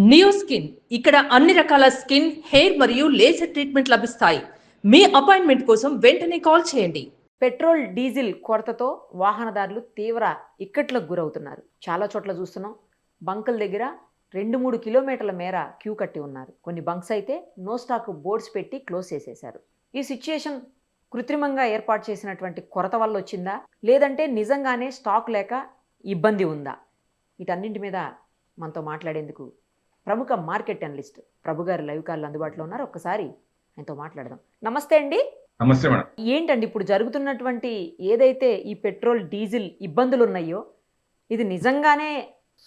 Neo skin ఇక్కడ అన్ని రకాల స్కిన్, హెయిర్ మరియు లేజర్ ట్రీట్మెంట్ లభిస్తాయి. మీ అపాయింట్మెంట్ కోసం వెంటనే కాల్ చేయండి. పెట్రోల్ డీజిల్ కొరతతో వాహనదారులు తీవ్ర ఇక్కట్లకు గురవుతున్నారు. చాలా చోట్ల చూస్తున్నాం, బంకుల దగ్గర 2-3 కిలోమీటర్ల మేర క్యూ కట్టి ఉన్నారు. కొన్ని బంక్స్ అయితే నో స్టాక్ బోర్డ్స్ పెట్టి క్లోజ్ చేసేశారు. ఈ సిచ్యుయేషన్ కృత్రిమంగా ఏర్పాటు చేసినటువంటి కొరత వల్ల వచ్చిందా, లేదంటే నిజంగానే స్టాక్ లేక ఇబ్బంది ఉందా? వీటన్నింటి మీద మనతో మాట్లాడేందుకు ప్రముఖ మార్కెట్ అనలిస్ట్ ప్రభు గారు లైవ్ కాల్ అందుబాటులో ఉన్నారు. ఒక్కసారి ఆయనతో మాట్లాడదాం. నమస్తే అండి. నమస్తే మేడం. ఏంటండి ఇప్పుడు జరుగుతున్నటువంటి ఏదైతే ఈ పెట్రోల్ డీజిల్ ఇబ్బందులు ఉన్నాయో, ఇది నిజంగానే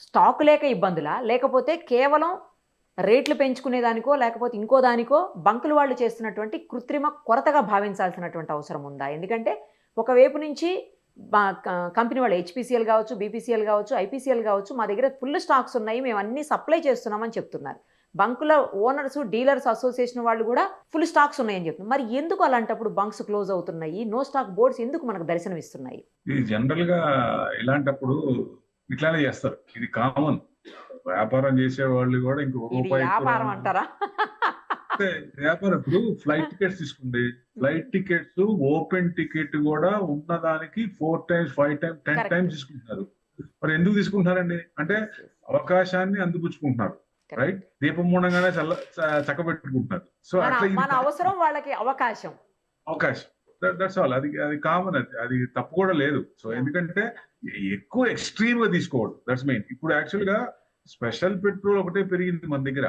స్టాక్ లేక ఇబ్బందులా, లేకపోతే కేవలం రేట్లు పెంచుకునేదానికో లేకపోతే ఇంకో దానికో బంకులు వాళ్ళు చేస్తున్నటువంటి కృత్రిమ కొరతగా భావించాల్సినటువంటి అవసరం ఉందా? ఎందుకంటే ఒకవైపు నుంచి కంపెనీ వాళ్ళు హెచ్పిసిఎల్ కావచ్చు, బీపీసీఎల్ కావచ్చు, ఐపీసీఎల్ కావచ్చు, మా దగ్గర ఫుల్ స్టాక్స్ ఉన్నాయి, మేము అన్నీ సప్లై చేస్తున్నామని చెప్తున్నారు. బంకుల ఓనర్స్, డీలర్స్ అసోసియేషన్ వాళ్ళు కూడా ఫుల్ స్టాక్స్ ఉన్నాయని చెప్తున్నారు. మరి ఎందుకు అలాంటప్పుడు బంక్స్ క్లోజ్ అవుతున్నాయి? నో స్టాక్ బోర్డ్స్ ఎందుకు మనకు దర్శనం ఇస్తున్నాయి? ఇది జనరల్ గా ఇలాంటప్పుడు ఇట్లానే చేస్తారు. ఇది కామన్. వ్యాపారం చేసే వాళ్ళు కూడా ఇంకొక రూపాయి వ్యాపారం అంటారా? వ్యాపారం. ఇప్పుడు ఫ్లైట్ టికెట్స్ తీసుకోండి. ఫ్లైట్ టికెట్స్ ఓపెన్ టికెట్ కూడా ఉన్నదానికి 4 times, 5 times, 10 times తీసుకుంటున్నారు. మరి ఎందుకు తీసుకుంటున్నారండి అంటే అవకాశాన్ని అందిపుచ్చుకుంటున్నారు. రైట్, దీపం మూడంగానే చక్కబెట్టుకుంటున్నారు. సో అట్లా మన అవసరం వాళ్ళకి అవకాశం. That's all. అది కామన్. అది తప్పు కూడా లేదు. సో ఎందుకంటే ఎక్కువ ఎక్స్ట్రీమ్ గా తీసుకోవడం, దట్స్ మెయిన్. ఇప్పుడు యాక్చువల్ గా స్పెషల్ పెట్రోల్ ఒకటే పెరిగింది మన దగ్గర.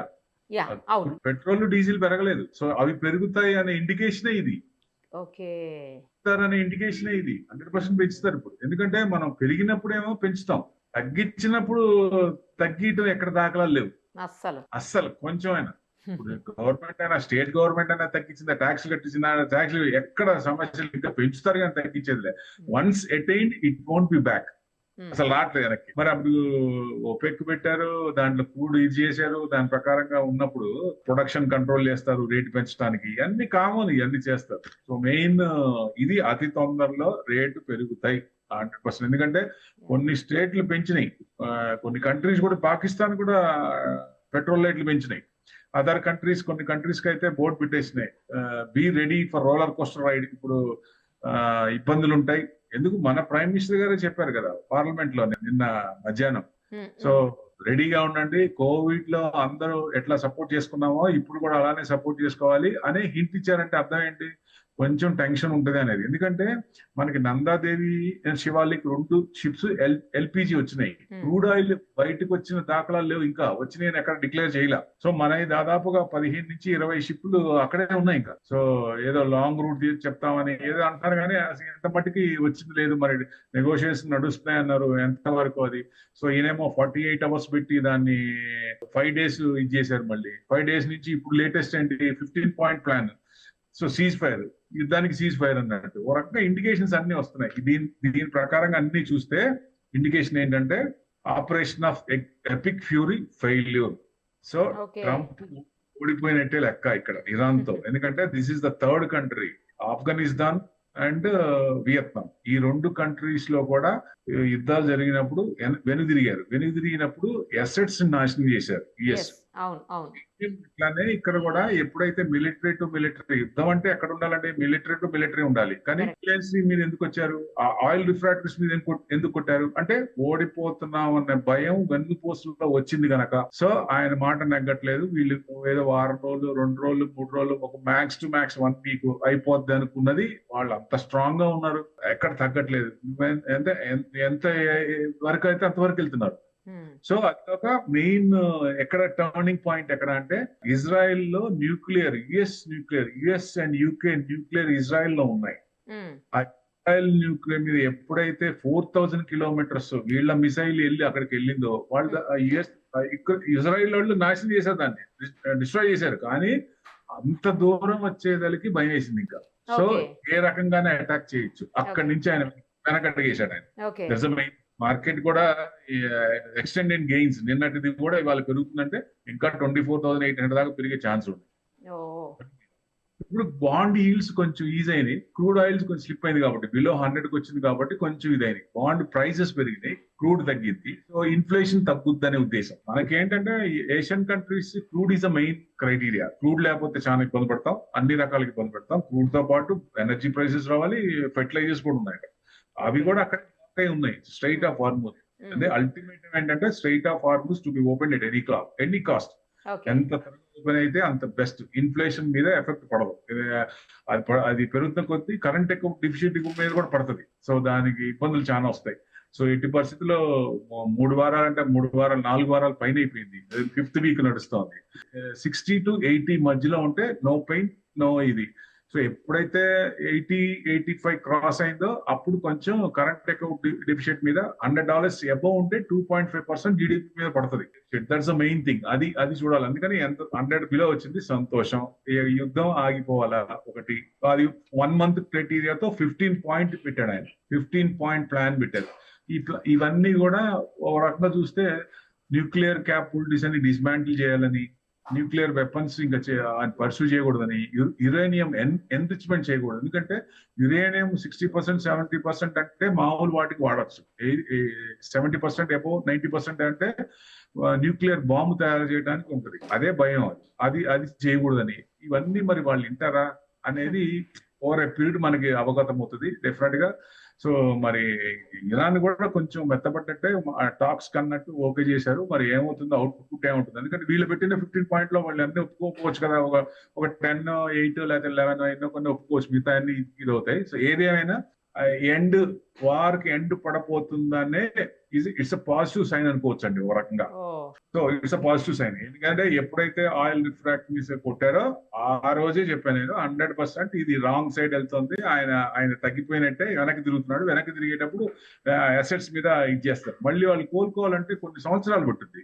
పెట్రోల్ డీజిల్ పెరగలేదు. సో అవి పెరుగుతాయి అనే ఇండికేషనే ఇది. అనే ఇండికేషనే ఇది. 100% పెంచుతారు ఇప్పుడు. ఎందుకంటే మనం పెరిగినప్పుడు ఏమో పెంచుతాం, తగ్గించినప్పుడు తగ్గియటం ఎక్కడ దాఖలాలు లేవు అస్సలు కొంచెం అయినా. ఇప్పుడు గవర్నమెంట్ అయినా, స్టేట్ గవర్నమెంట్ అయినా తగ్గించిందా, ట్యాక్స్ కట్టించిందా, ట్యాక్స్ ఎక్కడ సమస్యలు ఇంకా పెంచుతారు కానీ తగ్గించేదిలే. Once attained it won't be back. అసలు రావట్లేదు వెనక్కి. మరి అప్పుడు ఓపెక్ పెట్టారు, దాంట్లో క్రూడ్ ఇది చేశారు, దాని ప్రకారంగా ఉన్నప్పుడు ప్రొడక్షన్ కంట్రోల్ చేస్తారు, రేటు పెంచడానికి. ఇవన్నీ కామన్, ఇవన్నీ చేస్తారు. సో మెయిన్ ఇది అతి తొందరలో రేటు పెరుగుతాయి 100%. ఎందుకంటే కొన్ని స్టేట్లు పెంచినాయి, కొన్ని కంట్రీస్ కూడా, పాకిస్తాన్ కూడా పెట్రోల్ రేట్లు పెంచినాయి. అదర్ కంట్రీస్, కొన్ని కంట్రీస్ కి అయితే బోర్డు పెట్టేసినాయి, be ready for roller coaster ride. ఇప్పుడు ఇబ్బందులు ఉంటాయి. ఎందుకు, మన ప్రైమ్ మినిస్టర్ గారే చెప్పారు కదా పార్లమెంట్ లో నిన్న మధ్యాహ్నం. సో రెడీగా ఉండండి, కోవిడ్ లో అందరూ ఎట్లా సపోర్ట్ చేసుకున్నామో ఇప్పుడు కూడా అలానే సపోర్ట్ చేసుకోవాలి అని హింట్ ఇచ్చారంటే అర్థం ఏంటి? కొంచెం టెన్షన్ ఉంటుంది అనేది. ఎందుకంటే మనకి Nanda Devi and Shivalik 2 ships LPG వచ్చినాయి. క్రూడ్ ఆయిల్ బయటకు వచ్చిన దాఖలాలు లేవు, ఇంకా వచ్చినాయి ఎక్కడ డిక్లేర్ చేయలే. సో మన దాదాపుగా 15 నుంచి 20 షిప్లు అక్కడే ఉన్నాయి ఇంకా. సో ఏదో లాంగ్ రూట్ చెప్తామని ఏదో అంటారు కానీ ఎంత మట్టికి వచ్చింది లేదు. మరి నెగోషియేషన్ నడుస్తున్నాయి అన్నారు, ఎంత వరకు అది. సో ఈయనేమో 48 hours పెట్టి దాన్ని 5 days ఇది చేశారు. మళ్ళీ 5 days నుంచి ఇప్పుడు లేటెస్ట్ ఏంటి, 15-point plan. So cease fire, యుద్ధానికి సీజ్ ఫైర్ అన్నట్టు ఒక రకంగా ఇండికేషన్స్ అన్ని వస్తున్నాయి. దీని ప్రకారంగా అన్ని చూస్తే ఇండికేషన్ ఏంటంటే operation of epic fury failure. So Trump ఓడిపోయినట్టే లెక్క ఇక్కడ ఇరాన్ తో. ఎందుకంటే this is the third country, Afghanistan and Vietnam. ఈ 2 కంట్రీస్ లో కూడా యుద్ధాలు జరిగినప్పుడు వెనుదిరిగినప్పుడు అసెట్స్ నాశనం చేశారు యుఎస్. ఇట్లానే ఇక్కడ కూడా ఎప్పుడైతే మిలిటరీ టు మిలిటరీ యుద్ధం అంటే ఎక్కడ ఉండాలంటే మిలిటరీ టు మిలిటరీ ఉండాలి. కానీ మీద ఎందుకు వచ్చారు? ఆయిల్ రిఫ్రాక్టరీస్ మీద ఎందుకు కొట్టారు అంటే ఓడిపోతున్నాం అనే భయం వెన్నుపోసులో వచ్చింది కనుక. సో ఆయన మాట నెగ్గట్లేదు. వీళ్ళు ఏదో 1 రోజులు, 2 రోజులు, 3 రోజులు, ఒక మ్యాక్స్ టు మ్యాక్స్ 1 week అయిపోద్ది అనుకున్నది. వాళ్ళు అంత స్ట్రాంగ్ గా ఉన్నారు, ఎక్కడ తగ్గట్లేదు. ఎంత వరకు అయితే అంతవరకు వెళ్తున్నారు. సో అదొక మెయిన్ ఎక్కడ టర్నింగ్ పాయింట్ ఎక్కడ అంటే ఇజ్రాయెల్ లో US and UK nuclear Israel లో ఉన్నాయి. ఆ ఇజ్రాయెల్ న్యూక్లియర్ మీద ఎప్పుడైతే 4000 kilometers వీళ్ళ మిసైల్ వెళ్ళి అక్కడికి వెళ్ళిందో, వాళ్ళు ఇజ్రాయెల్ వాళ్ళు నాశనం చేశారు, దాన్ని డిస్ట్రాయ్ చేశారు. కానీ అంత దూరం వచ్చేదానికి భయం వేసింది ఇంకా. సో ఏ రకంగానే అటాక్ చేయొచ్చు. అక్కడి నుంచి ఆయన వెనకట్టగేశాడు ఆయన. మార్కెట్ కూడా ఎక్స్టెండెడ్ గెయిన్స్ నిన్నటిది కూడా ఇవాళ పెరుగుతుందంటే ఇంకా 24,800 దాకా పెరిగే ఛాన్స్ ఉంది. ఇప్పుడు బాండ్ ఈల్డ్స్ కొంచెం ఈజీ అయినాయి, క్రూడ్ ఆయిల్స్ కొంచెం స్లిప్ అయింది కాబట్టి బిలో 100కి వచ్చింది కాబట్టి కొంచెం ఇదైనాయి. బాండ్ ప్రైసెస్ పెరిగినాయి, క్రూడ్ తగ్గింది. సో ఇన్ఫ్లేషన్ తగ్గుద్దనే ఉద్దేశం. మనకేంటంటే Asian countries crude is a main criteria. Crude లేకపోతే చాలా ఇబ్బంది పడతాం, అన్ని రకాలకి ఇబ్బంది పడతాం. క్రూడ్ తో పాటు ఎనర్జీ ప్రైసెస్ రావాలి, ఫెర్టిలైజర్స్ కూడా ఉన్నాయి. అవి కూడా అక్కడ ఉన్నాయి. స్ట్రైట్ ఆఫ్ హార్మూజ్ అంటే అల్టిమేట్ ఏంటంటే straight of Hormuz to be open at any cost. ఎంత త్వరగా ఓపెన్ అయితే అంత బెస్ట్. ఇన్ఫ్లేషన్ మీద ఎఫెక్ట్ పడదు. అది పెరుగుతున్న కొద్దీ కరెంట్ ఎక్కువ డిఫిషిట్ మీద కూడా పడుతుంది. సో దానికి ఇబ్బందులు చాలా వస్తాయి. సో ఎట్టి పరిస్థితుల్లో 3 వారాలు అంటే 3 వారాలు 4 వారాలు పైన అయిపోయింది. 5th వీక్ నడుస్తోంది. 60 to 80 మధ్యలో ఉంటే నో పెయిన్ నో ఇది. సో ఎప్పుడైతే 80-85 క్రాస్ అయిందో అప్పుడు కొంచెం కరెంట్ అకౌంట్ డెఫిషిట్ మీద $100 అబౌవ్ ఉంటే 2.5% జీడిపి మీద పడుతుంది. That's the main thing. అది చూడాలి. అందుకని ఎంత 100 బిలో వచ్చింది సంతోషం. యుద్ధం ఆగిపోవాలా ఒకటి. అది 1 month క్రైటీరియాతో 15 పాయింట్ పెట్టాడు ఆయన. 15 పాయింట్ ప్లాన్ పెట్టారు. ఇవన్నీ కూడా ఒక రకంగా చూస్తే న్యూక్లియర్ క్యాపబిలిటీస్ అని డిస్మాంటిల్ చేయాలని, న్యూక్లియర్ వెపన్స్ ఇంకా పర్సూ చేయకూడదని, యురేనియం ఎన్రిచ్మెంట్ చేయకూడదు. ఎందుకంటే యురేనియం 60%, 70% అంటే మామూలు వాటికి వాడచ్చు. 70% అబౌవ్ 90% అంటే న్యూక్లియర్ బాంబు తయారు చేయడానికి ఉంటుంది. అదే భయం. అది చేయకూడదని. ఇవన్నీ మరి వాళ్ళు వింటారా అనేది ఓవర్ ఎ పీరియడ్ మనకి అవగతం అవుతుంది డెఫినెట్ గా. సో మరి ఇరాన్ కూడా కొంచెం మెత్తపడ్డట్టే టాక్స్ కన్నట్టు ఓకే చేశారు. మరి ఏమవుతుందో అవుట్పుట్ ఏమవుతుంది. ఎందుకంటే వీళ్ళు పెట్టిన 15 పాయింట్ లో వాళ్ళు అన్ని ఒప్పుకోవచ్చు కదా. ఒక 10, 8 లేదా 11 అయినా కొన్ని ఒప్పుకోవచ్చు. మిగతా అన్ని ఇది అవుతాయి. సో ఏదేమైనా ఎండ్ వార్ కి ఎండ్ పడపోతుందనే ఇట్స్ అ పాజిటివ్ సైన్ అనుకోవచ్చు అండి ఒక రకంగా. So it's a positive sign. ఎందుకంటే ఎప్పుడైతే ఆయిల్ రిఫ్రాక్టరీస్ కొట్టారో ఆ రోజే చెప్పాను నేను 100% ఇది రాంగ్ సైడ్ వెళ్తుంది. ఆయన తగ్గిపోయినట్టే వెనక్కి తిరుగుతున్నాడు. వెనక్కి తిరిగేటప్పుడు అసెట్స్ మీద ఇది చేస్తారు. మళ్ళీ వాళ్ళు కోలుకోవాలంటే కొన్ని సంవత్సరాలు పట్టుద్ది.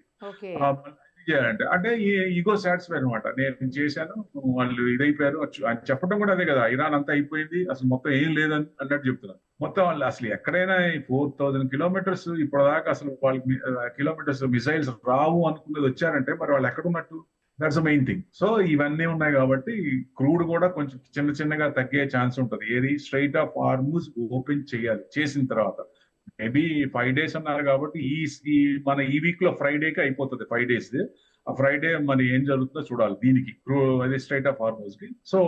చేయాలంటే అంటే ఈగో సాటిస్ఫై అనమాట. నేను చేశాను, వాళ్ళు ఇదైపోయారు అని చెప్పడం కూడా అదే కదా. ఇరాన్ అంతా అయిపోయింది, అసలు మొత్తం ఏం లేదని అన్నట్టు చెప్తున్నారు. మొత్తం వాళ్ళు అసలు ఎక్కడైనా 4000 కిలోమీటర్స్ ఇప్పటిదాకా అసలు వాళ్ళకి కిలోమీటర్స్ మిసైల్స్ రావు అనుకున్నది వచ్చారంటే మరి వాళ్ళు ఎక్కడున్నట్టు. That's the main thing. So ఇవన్నీ ఉన్నాయి కాబట్టి క్రూడ్ కూడా కొంచెం చిన్నగా తగ్గే ఛాన్స్ ఉంటుంది. ఏది స్ట్రైట్ ఆఫ్ హార్మూజ్ ఓపెన్ చేయాలి. చేసిన తర్వాత మేబీ 5 days అన్నారు కాబట్టి మన ఈ వీక్ లో ఫ్రైడేకి అయిపోతుంది 5 days. ఆ ఫ్రైడే మరి ఏం జరుగుతుందో చూడాలి దీనికి అది స్ట్రైట్ ఆఫ్ హార్మూజ్ కి. సో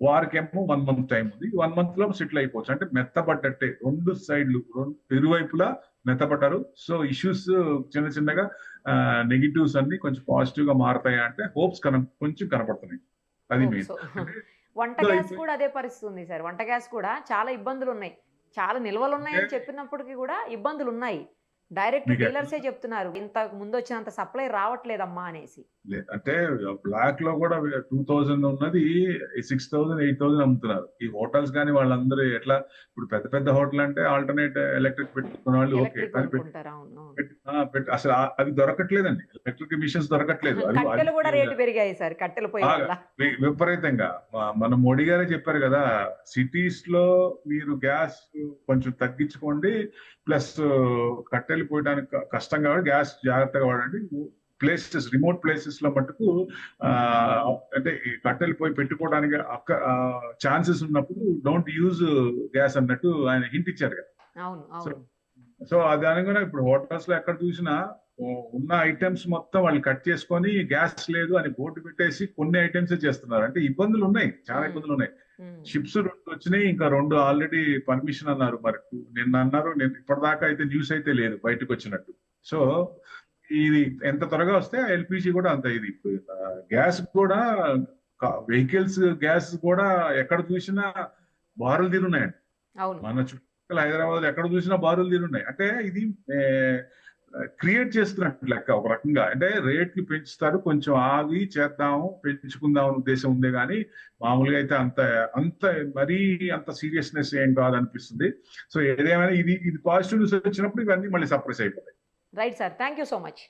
వారికేమో 1 month టైం ఉంది. 1 month లో సెటిల్ అయిపోవచ్చు. అంటే మెత్తబడ్డట్టే 2 సైడ్లు ఇరువైపులా మెత్తబడ్డారు. సో ఇష్యూస్ చిన్నగా నెగిటివ్స్ అన్ని కొంచెం పాజిటివ్ గా మారుతాయి అంటే హోప్స్ కొంచెం కనపడుతున్నాయి. అది మెయిన్. వంట గ్యాస్ కూడా అదే పరిస్థితి ఉంది సార్. వంట గ్యాస్ కూడా చాలా ఇబ్బందులు ఉన్నాయి. చాలా నిల్వలు ఉన్నాయని చెప్పినప్పటికీ కూడా ఇబ్బందులు ఉన్నాయి. డైరెక్ట్ డీలర్సే చెప్తున్నారు ఇంతకు ముందు వచ్చినంత సప్లై రావట్లేదమ్మా అనేసి. అంటే బ్లాక్ లో కూడా 2000 ఉన్నది 6000, 8000 అమ్ముతున్నారు. ఈ హోటల్స్ కానీ వాళ్ళందరూ ఎట్లా ఇప్పుడు పెద్ద హోటల్ అంటే ఆల్టర్నేట్ ఎలక్ట్రిక్ పెట్టుకున్న వాళ్ళు ఓకే, అసలు అది దొరకట్లేదండి. ఎలక్ట్రిక్ మిషన్స్ దొరకట్లేదు. కట్టెలు కూడా రేటు పెరిగాయి సార్. కట్టెలు విపరీతంగా. మన మోడీ గారే చెప్పారు కదా, సిటీస్ లో మీరు గ్యాస్ కొంచెం తగ్గించుకోండి, ప్లస్ కట్టెలు పోయడానికి కష్టం కాబట్టి గ్యాస్ జాగ్రత్తగా వాడండి. ప్లేసెస్ రిమోట్ ప్లేసెస్ లో మటుకు అంటే కట్టెలు పోయి పెట్టుకోవడానికి ఛాన్సెస్ ఉన్నప్పుడు డోంట్ యూజ్ గ్యాస్ అన్నట్టు ఆయన హింట్ ఇచ్చారు కదా. సో అది అనగానే ఇప్పుడు హోటల్స్ లో ఎక్కడ చూసినా ఉన్న ఐటమ్స్ మొత్తం వాళ్ళు కట్ చేసుకొని గ్యాస్ లేదు అని బోర్డు పెట్టేసి కొన్ని ఐటమ్స్ చేస్తున్నారు. అంటే ఇబ్బందులు ఉన్నాయి, చాలా ఇబ్బందులు ఉన్నాయి. షిప్స్ 2 వచ్చినాయి, ఇంకా 2 ఆల్రెడీ పర్మిషన్ అన్నారు. మరి నిన్న అన్నారు, నేను ఇప్పటిదాకా అయితే న్యూస్ అయితే లేదు బయటకు వచ్చినట్టు. సో ఇది ఎంత త్వరగా వస్తే ఎల్పిజి కూడా అంత ఇది. గ్యాస్ కూడా వెహికల్స్ గ్యాస్ కూడా ఎక్కడ చూసినా బారులు తీరున్నాయండి. మన చుట్టుపక్కల హైదరాబాద్ ఎక్కడ చూసినా బారులు తీరున్నాయి. అంటే ఇది క్రియేట్ చేస్తున్నట్టు లెక్క ఒక రకంగా. అంటే రేట్లు పెంచుతారు, కొంచెం ఆగి చేద్దాము పెంచుకుందాం అనే ఉద్దేశం ఉంది కానీ మామూలుగా అయితే అంత మరీ అంత సీరియస్నెస్ ఏం కాదనిపిస్తుంది. సో ఏదేమైనా ఇది పాజిటివ్ న్యూస్ వచ్చినప్పుడు ఇవన్నీ మళ్ళీ సప్రెస్ అయిపోతాయి. Right sir, thank you so much.